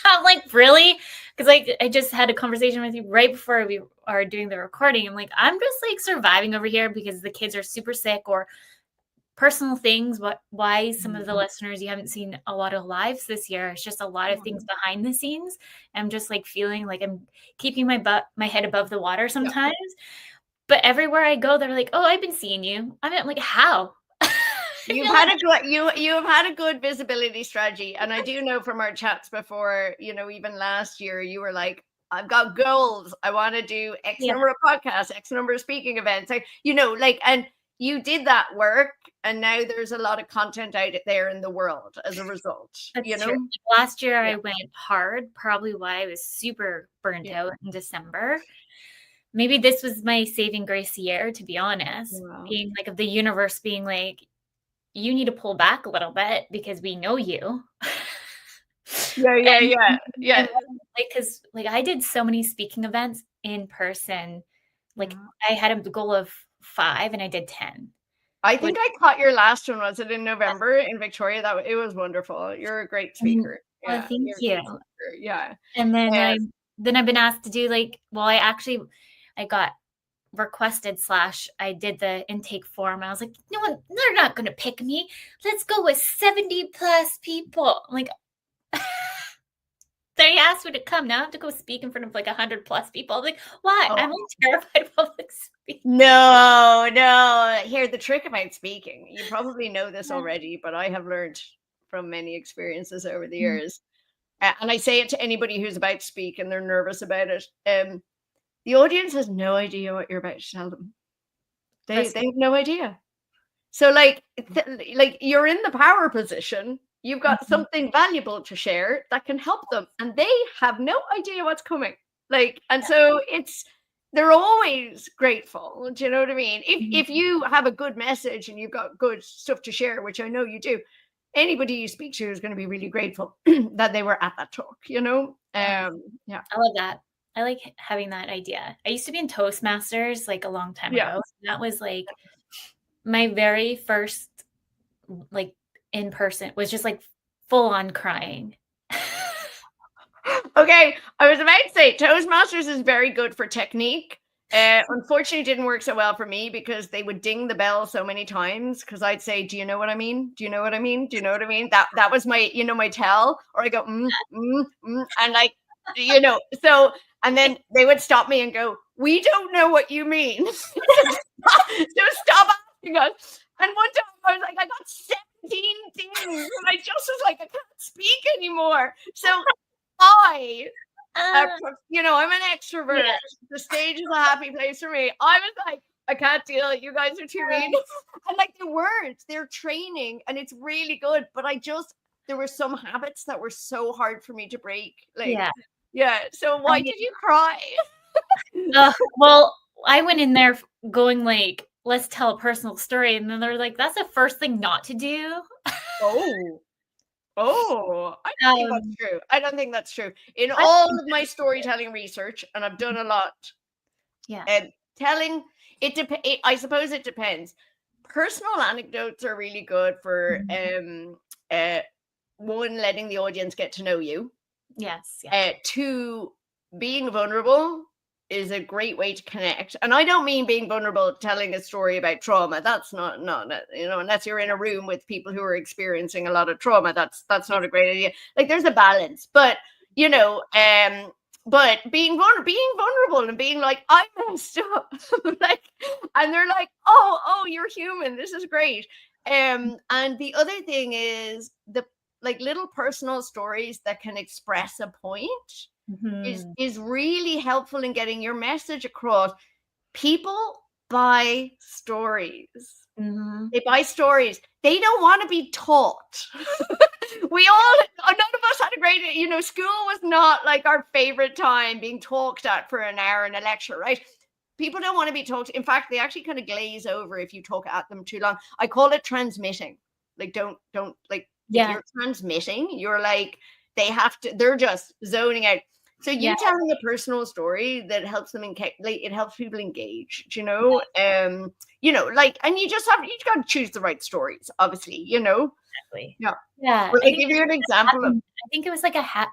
I'm like, really? Because like, I just had a conversation with you right before we are doing the recording. I'm like, I'm just like surviving over here because the kids are super sick, or personal things. Why some of the listeners, you haven't seen a lot of lives this year. It's just a lot of things behind the scenes. I'm just like feeling like I'm keeping my head above the water sometimes. But everywhere I go, they're like, "Oh, I've been seeing you." I'm like, "How?" You've had a good you have had a good visibility strategy. And I do know from our chats before, even last year, you were like, I've got goals. I want to do X Yeah, number of podcasts, X number of speaking events. And you did that work. And now there's a lot of content out there in the world as a result. that's true. Last year Yeah. I went hard, probably why I was super burnt out in December. Maybe this was my saving grace year, to be honest, Wow. being like of the universe being like, you need to pull back a little bit because we know you. Yeah. Because I did so many speaking events in person. Like Yeah. I had a goal of 5 and I did 10. I Which, think I caught your last one. Was it in November in Victoria? It was wonderful. You're a great speaker. well, Yeah, thank you're a you. great speaker. Yeah. And then Uh, I've been asked to do I got requested / I did the intake form. I was like, no one, they're not going to pick me. Let's go with 70 plus people. I'm like, they asked me to come. Now I have to go speak in front of 100 plus people. I'm like, why? oh, I'm terrified of public speaking. no. Here, the trick about speaking, you probably know this already, but I have learned from many experiences over the years. And I say it to anybody who's about to speak and they're nervous about it. The audience has no idea what you're about to tell them. They have no idea. So like you're in the power position. You've got something valuable to share that can help them, and they have no idea what's coming. And so they're always grateful. Do you know what I mean? If you have a good message and you've got good stuff to share, which I know you do, anybody you speak to is going to be really grateful that they were at that talk. Yeah. I love that. I like having that idea. I used to be in Toastmasters a long time ago. That was my very first in person was just full on crying. Okay, I was about to say Toastmasters is very good for technique. Unfortunately, it didn't work so well for me because they would ding the bell so many times because I'd say, "Do you know what I mean? Do you know what I mean? Do you know what I mean?" That was my my tell, or I go and so, and then they would stop me and go, "We don't know what you mean." So stop asking us. And one time I was like, I got 17 dings, and I just was like, I can't speak anymore. So I'm an extrovert. Yeah. The stage is a happy place for me. I was like, I can't deal. You guys are too mean. And they weren't. They're training, and it's really good. But there were some habits that were so hard for me to break. Yeah. So why did you cry? Well, I went in there going let's tell a personal story, and then they're like, that's the first thing not to do. I don't think that's true. I don't think that's true. In all of my storytelling research, and I've done a lot. Yeah. Telling I suppose it depends. Personal anecdotes are really good for one, letting the audience get to know you. Yes. Two, being vulnerable is a great way to connect. And I don't mean being vulnerable, telling a story about trauma. That's not, unless you're in a room with people who are experiencing a lot of trauma, that's not a great idea. There's a balance, but but being vulnerable and being like, I messed up, and they're like, oh, you're human. This is great. And the other thing is the little personal stories that can express a point. Is really helpful in getting your message across. People buy stories. They buy stories. They don't want to be taught. None of us had a great, school was not our favorite time being talked at for an hour in a lecture, right? People don't want to be talked. In fact, they actually kind of glaze over if you talk at them too long. I call it transmitting. If you're transmitting, you're they're just zoning out. So you telling a personal story that helps them it helps people engage, and you just got to choose the right stories, obviously, Exactly. Yeah. Well, I give you an example of. I think it was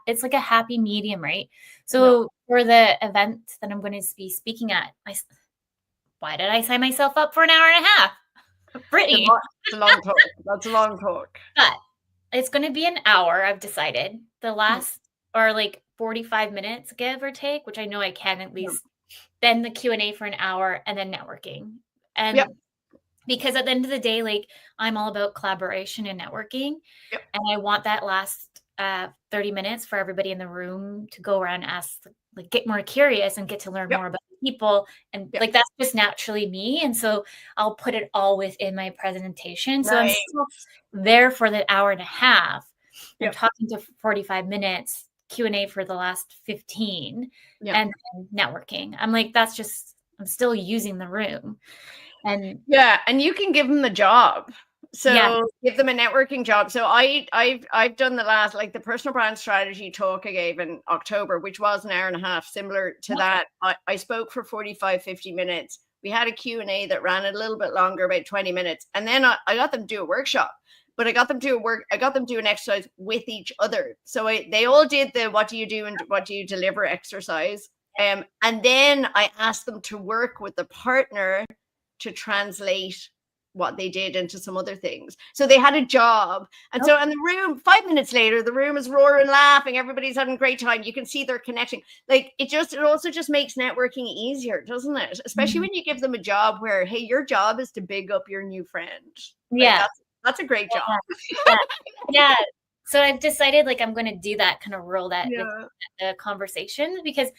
it's a happy medium, right? So for the event that I'm going to be speaking at, why did I sign myself up for an hour and a half? Brittany. It's a long talk. That's a long talk. But it's going to be an hour, I've decided. The last are 45 minutes, give or take, which I know I can at least then the Q&A for an hour, and then networking. And Yep. because at the end of the day, like, I'm all about collaboration and networking. Yep. And I want that last 30 minutes for everybody in the room to go around and ask, like, get more curious and get to learn Yep. more about people. And Yep. like, that's just naturally me. And so I'll put it all within my presentation. So I'm Right. still there for the hour and a half. I'm Yep. talking to 45 minutes, Q&A for the last 15, Yep. and then networking. I'm like, that's just, I'm still using the room. And yeah, and you can give them the job. So yeah. give them a networking job. So I've done the last, like the personal brand strategy talk I gave in October, which was an hour and a half, similar to that. I spoke for 45, 50 minutes. We had a Q&A that ran a little bit longer, about 20 minutes. And then I got them to do a workshop, but I got them to do an exercise with each other. So they all did the what do you do and what do you deliver exercise. And then I asked them to work with the partner to translate what they did into some other things. So they had a job. And so in the room, 5 minutes later, the room is roaring, laughing. Everybody's having a great time. You can see they're connecting. Like it also just makes networking easier, doesn't it? Especially when you give them a job where, hey, your job is to big up your new friend. Like, that's a great job. Yeah. So I've decided, like, I'm going to do that, kind of roll that the conversation, because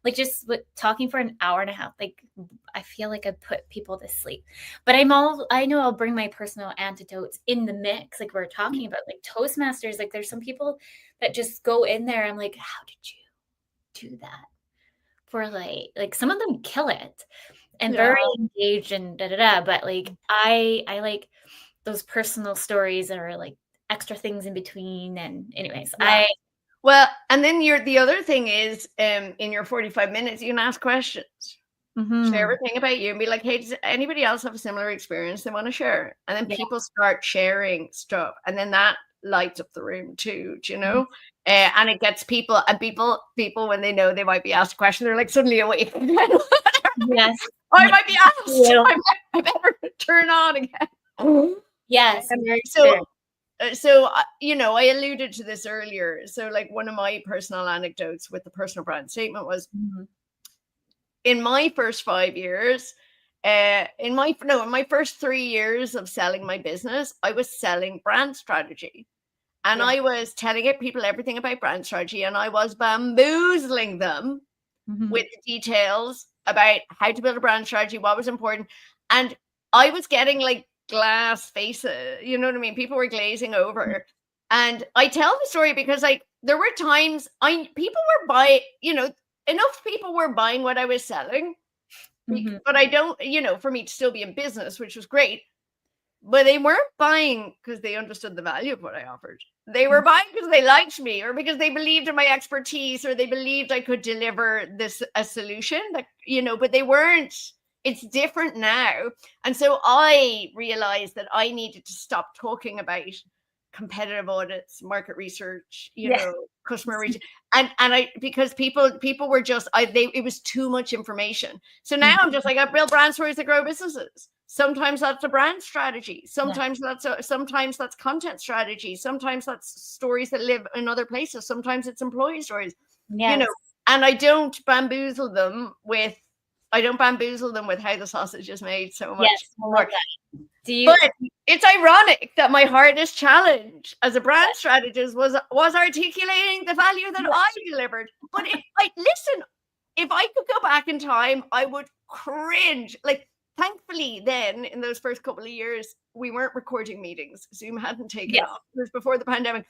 like just with talking for an hour and a half, like I feel like I put people to sleep. But I know I'll bring my personal antidotes in the mix, like we're talking about, like Toastmasters. Like there's some people that just go in there. I'm like, how did you do that? For like some of them kill it and very engaged and but like I like those personal stories that are like extra things in between. And anyways, well, and then the other thing is, in your 45 minutes, you can ask questions. Share everything about you and be like, hey, does anybody else have a similar experience they want to share? And then people start sharing stuff, and then that lights up the room too, do you know? And it gets people when they know they might be asked a question, they're like suddenly awake. Yes. I might be asked. I better turn on again. Yes. So, you know, I alluded to this earlier. So like one of my personal anecdotes with the personal brand statement was in my first 5 years, in my first 3 years of selling my business, I was selling brand strategy. And I was telling people everything about brand strategy, and I was bamboozling them with the details about how to build a brand strategy, what was important. And I was getting like glass faces, you know what I mean? People were glazing over. And I tell the story because like there were times people were buying, you know, enough people were buying what I was selling. But I don't, you know, for me to still be in business, which was great. But they weren't buying because they understood the value of what I offered. They were buying because they liked me, or because they believed in my expertise, or they believed I could deliver a solution that, you know, but they weren't. It's different now. And so I realized that I needed to stop talking about competitive audits, market research, you know, customer research. And I, because people were just, it was too much information. So now I'm just like, I build brand stories that grow businesses. Sometimes that's a brand strategy. Sometimes that's content strategy. Sometimes that's stories that live in other places. Sometimes it's employee stories, you know, and I don't bamboozle them with how the sausage is made so much more. But it's ironic that my hardest challenge as a brand strategist was articulating the value that I delivered. But listen, if I could go back in time, I would cringe. Like, thankfully, then in those first couple of years, we weren't recording meetings. Zoom hadn't taken off. It was before the pandemic.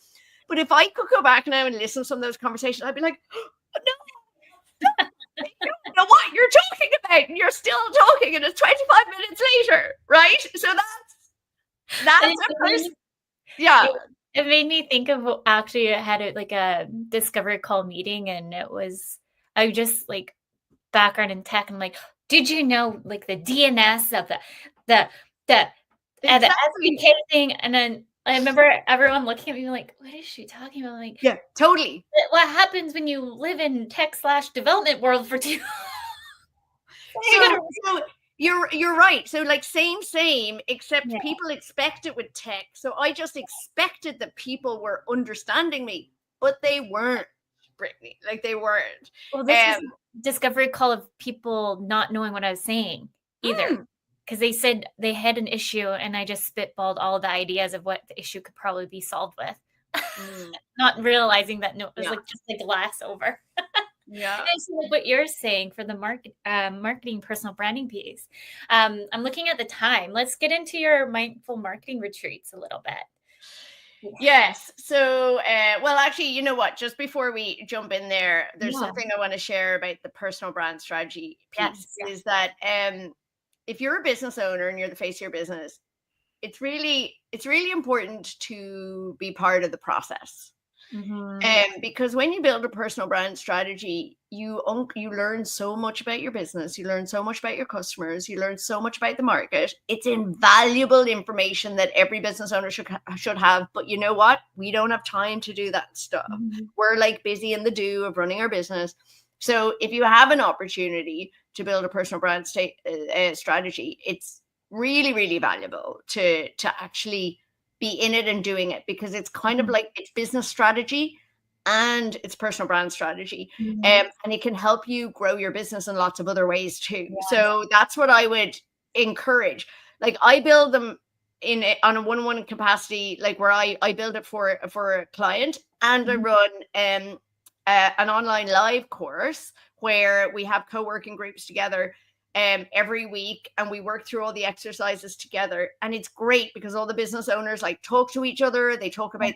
But if I could go back now and listen to some of those conversations, I'd be like, oh, no. You don't know what you're talking about, and you're still talking, and it's 25 minutes later, right? So that's a person. It made me think of, actually, I had a discovery call meeting, and I just like background in tech, and I'm like, did you know like the DNS of the SDK thing? And then I remember everyone looking at me like, what is she talking about? Like, yeah, totally. What happens when you live in tech/development world for too? So you're right. So like same, except people expect it with tech. So I just expected that people were understanding me, but they weren't. Brittany. Like they weren't. Well, this was a discovery call of people not knowing what I was saying either. Because they said they had an issue and I just spitballed all the ideas of what the issue could probably be solved with. Not realizing that it was like just like glass over. Yeah. And so like what you're saying for the marketing personal branding piece. I'm looking at the time. Let's get into your mindful marketing retreats a little bit. Yes. So, well, actually, you know what? Just before we jump in there, there's something I want to share about the personal brand strategy piece. Is that if you're a business owner and you're the face of your business, it's really important to be part of the process. Because when you build a personal brand strategy, you learn so much about your business, you learn so much about your customers, you learn so much about the market. It's invaluable information that every business owner should have. But you know what? We don't have time to do that stuff. We're like busy in the do of running our business. So if you have an opportunity to build a personal brand strategy, it's really, really valuable to actually be in it and doing it, because it's kind of like it's business strategy and it's personal brand strategy. And it can help you grow your business in lots of other ways too. So that's what I would encourage. Like I build them on a one-on-one capacity, like where I build it for a client, and I run an online live course where we have co-working groups together every week, and we work through all the exercises together. And it's great because all the business owners like talk to each other. They talk about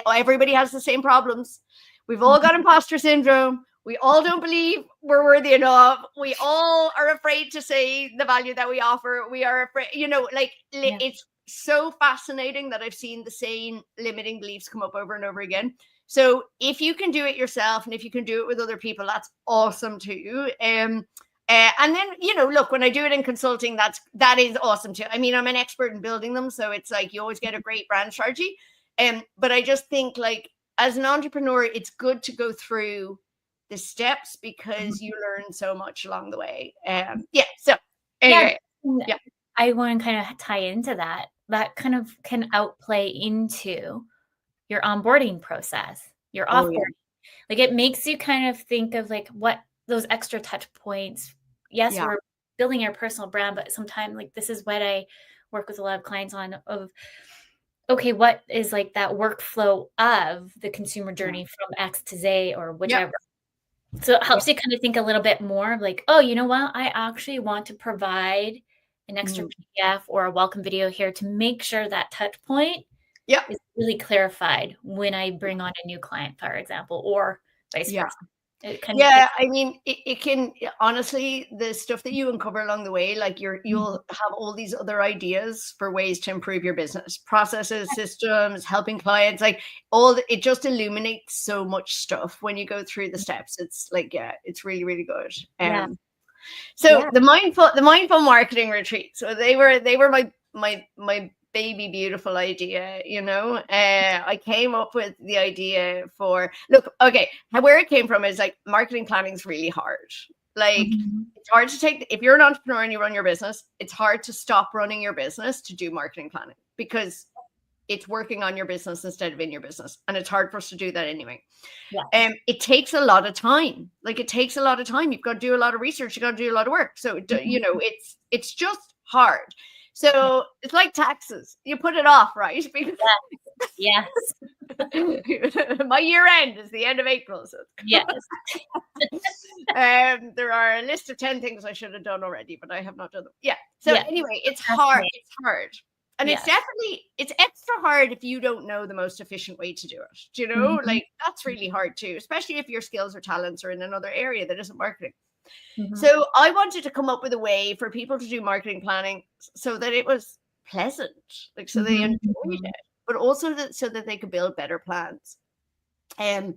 everybody has the same problems. We've all got imposter syndrome. We all don't believe we're worthy enough. We all are afraid to say the value that we offer. We are afraid, it's so fascinating that I've seen the same limiting beliefs come up over and over again. So if you can do it yourself, and if you can do it with other people, that's awesome too. And then, look, when I do it in consulting, that is awesome too. I mean, I'm an expert in building them. So it's like, you always get a great brand strategy. But I just think, like, as an entrepreneur, it's good to go through the steps because you learn so much along the way. So anyway, I want to kind of tie into that. That kind of can outplay into your onboarding process, your offboarding. Like it makes you kind of think of like what those extra touch points. Yes, we're building our personal brand, but sometimes like this is what I work with a lot of clients on of, okay, what is like that workflow of the consumer journey from X to Z or whichever. So it helps you kind of think a little bit more of like, oh, you know what? I actually want to provide an extra PDF or a welcome video here to make sure that touch point is really clarified when I bring on a new client, for example, or vice versa. I mean, it can, honestly, the stuff that you uncover along the way, like you'll have all these other ideas for ways to improve your business, processes, systems, helping clients, like it just illuminates so much stuff when you go through the steps. It's like, it's really, really good. So the mindful marketing retreat. So they were my baby beautiful idea. I came up with the idea where it came from is like marketing planning is really hard. Like it's hard to if you're an entrepreneur and you run your business, it's hard to stop running your business to do marketing planning because it's working on your business instead of in your business. And it's hard for us to do that anyway. It takes a lot of time. Like it takes a lot of time. You've got to do a lot of research. You've got to do a lot of work. So, it's just hard. So it's like taxes. You put it off, right? Because yes. My year end is the end of April. So there are a list of 10 things I should have done already, but I have not done them. So anyway, it's hard. It's hard. And it's extra hard if you don't know the most efficient way to do it. Like that's really hard too, especially if your skills or talents are in another area that isn't marketing. So I wanted to come up with a way for people to do marketing planning so that it was pleasant, like so they enjoyed it, but also so that they could build better plans. And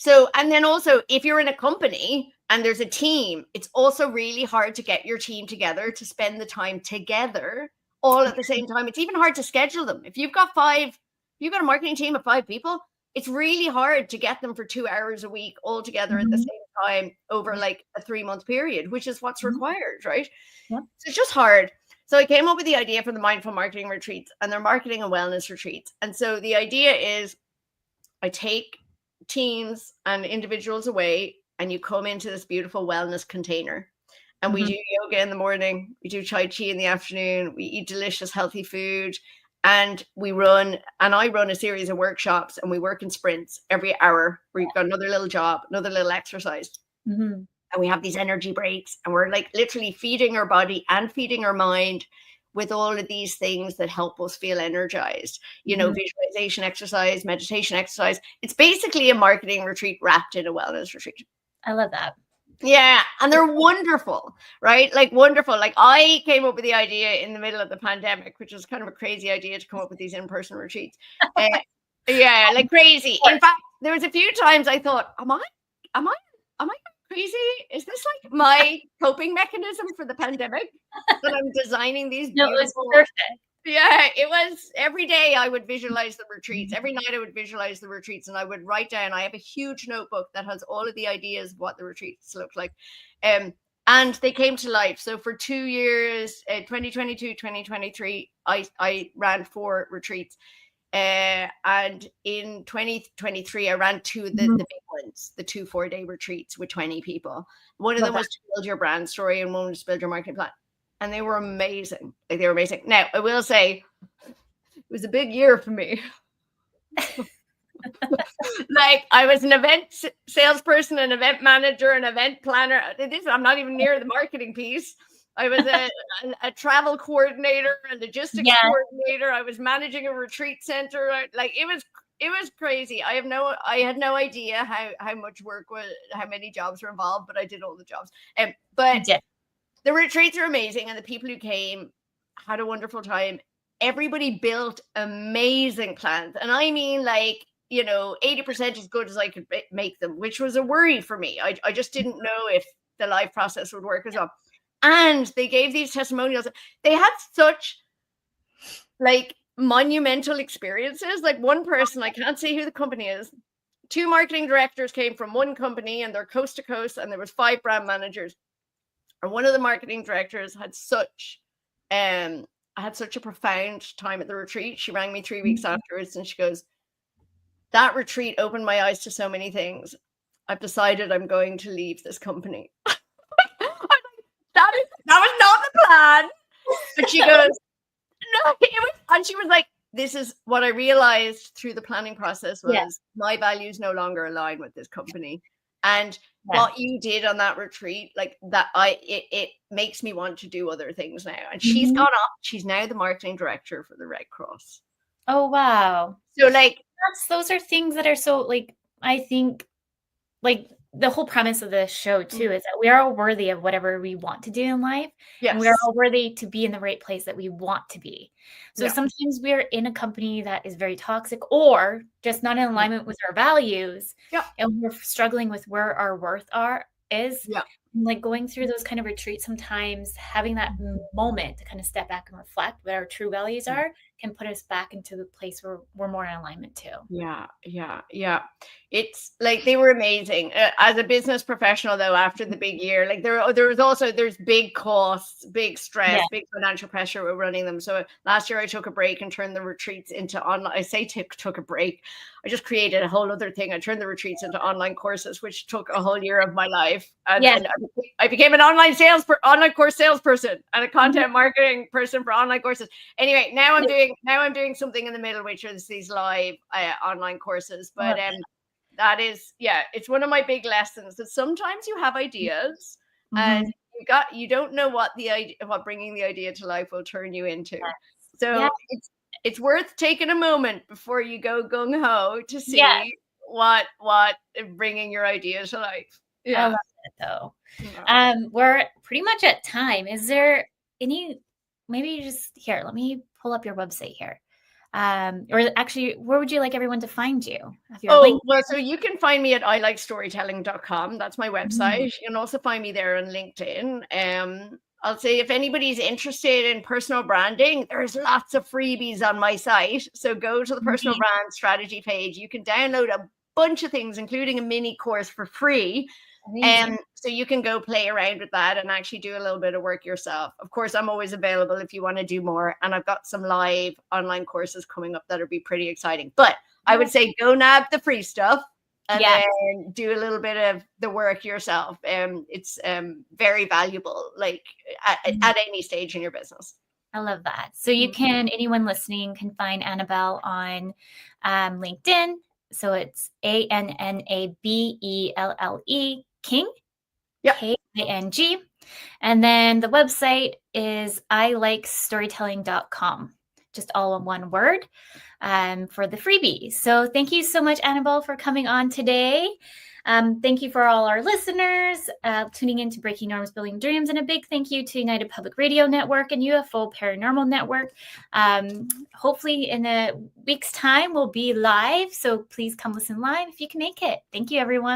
then also if you're in a company and there's a team, it's also really hard to get your team together to spend the time together all at the same time. It's even hard to schedule them. If you've got a marketing team of 5 people, it's really hard to get them for 2 hours a week all together at the same time over like a 3-month period, which is what's required, right? So it's just hard. So I came up with the idea for the mindful marketing retreats, and they're marketing and wellness retreats. And so the idea is I take teams and individuals away, and you come into this beautiful wellness container. And we do yoga in the morning, we do Tai Chi in the afternoon, we eat delicious, healthy food, and I run a series of workshops, and we work in sprints every hour. We've got another little job, another little exercise. And we have these energy breaks, and we're like literally feeding our body and feeding our mind with all of these things that help us feel energized. You know, visualization exercise, meditation exercise. It's basically a marketing retreat wrapped in a wellness retreat. I love that. Yeah, and they're wonderful, right? Like wonderful. Like I came up with the idea in the middle of the pandemic, which was kind of a crazy idea to come up with these in-person retreats. Yeah, like crazy. In fact, there was a few times I thought, am I crazy? Is this like my coping mechanism for the pandemic that I'm designing these beautiful? No, it was perfect. Yeah, it was. Every day I would visualize the retreats. Every night I would visualize the retreats, and I would write down. I have a huge notebook that has all of the ideas of what the retreats look like. And they came to life. So for 2 years, 2022, 2023, I ran 4 retreats. And in 2023, I ran 2 of the big ones, the 2 4-day retreats with 20 people. One of them was to build your brand story, and one was to build your marketing plan. And they were amazing. Like they were amazing. Now, I will say it was a big year for me. Like I was an event salesperson, an event manager, an event planner. I'm not even near the marketing piece. I was a travel coordinator, a logistics coordinator. I was managing a retreat center. Like it was crazy. I had no idea how much work was, how many jobs were involved, but I did all the jobs. But the retreats are amazing, and the people who came had a wonderful time. Everybody built amazing plans. And I mean, like, 80% as good as I could make them, which was a worry for me. I just didn't know if the live process would work as well. And they gave these testimonials. They had such like monumental experiences. Like one person, I can't say who the company is, 2 marketing directors came from one company, and they're coast to coast, and there was 5 brand managers. And one of the marketing directors had such a profound time at the retreat. She rang me 3 weeks afterwards, and she goes, "That retreat opened my eyes to so many things. I've decided I'm going to leave this company." That was not the plan. But she goes, "No," and she was like, "This is what I realized through the planning process was my values no longer align with this company. And what you did on that retreat, like that, it makes me want to do other things now." And she's gone up. She's now the marketing director for the Red Cross. Oh, wow. So like, those are things that are so like, I think like the whole premise of the show too is that we are all worthy of whatever we want to do in life. And we are all worthy to be in the right place that we want to be. So sometimes we're in a company that is very toxic or just not in alignment with our values. And we're struggling with where our worth is. And like going through those kind of retreats, sometimes having that moment to kind of step back and reflect what our true values are can put us back into the place where we're more in alignment too. Yeah. It's like they were amazing. As a business professional, though, after the big year, like there's big costs, big stress, big financial pressure with running them. So last year I took a break and turned the retreats into online. I say took a break. I just created a whole other thing. I turned the retreats into online courses, which took a whole year of my life. And I became an online course salesperson and a content marketing person for online courses. Anyway, now I'm doing something in the middle, which is these live online courses. But that is, it's one of my big lessons that sometimes you have ideas and you don't know what bringing the idea to life will turn you into. So it's worth taking a moment before you go gung ho to see what bringing your idea to life. I love it though. We're pretty much at time. Is there any, maybe just here, let me pull up your website here. Or actually, where would you like everyone to find you? Well, so you can find me at ilikestorytelling.com. That's my website. You can also find me there on LinkedIn. I'll say if anybody's interested in personal branding, there's lots of freebies on my site. So go to the personal brand strategy page. You can download a bunch of things, including a mini course for free. So you can go play around with that and actually do a little bit of work yourself. Of course, I'm always available if you want to do more. And I've got some live online courses coming up that'll be pretty exciting. But I would say go nab the free stuff. and then do a little bit of the work yourself. It's very valuable, like at any stage in your business. I love that. So you can, anyone listening can find Annabelle on LinkedIn. So it's ANNABELLE King, Yep. KING. And then the website is ilikestorytelling.com, just all in one word, for the freebie. So thank you so much, Annabelle, for coming on today. Thank you for all our listeners tuning in to Breaking Norms, Building Dreams, and a big thank you to United Public Radio Network and UFO Paranormal Network. Hopefully in a week's time we'll be live, so please come listen live if you can make it. Thank you, everyone.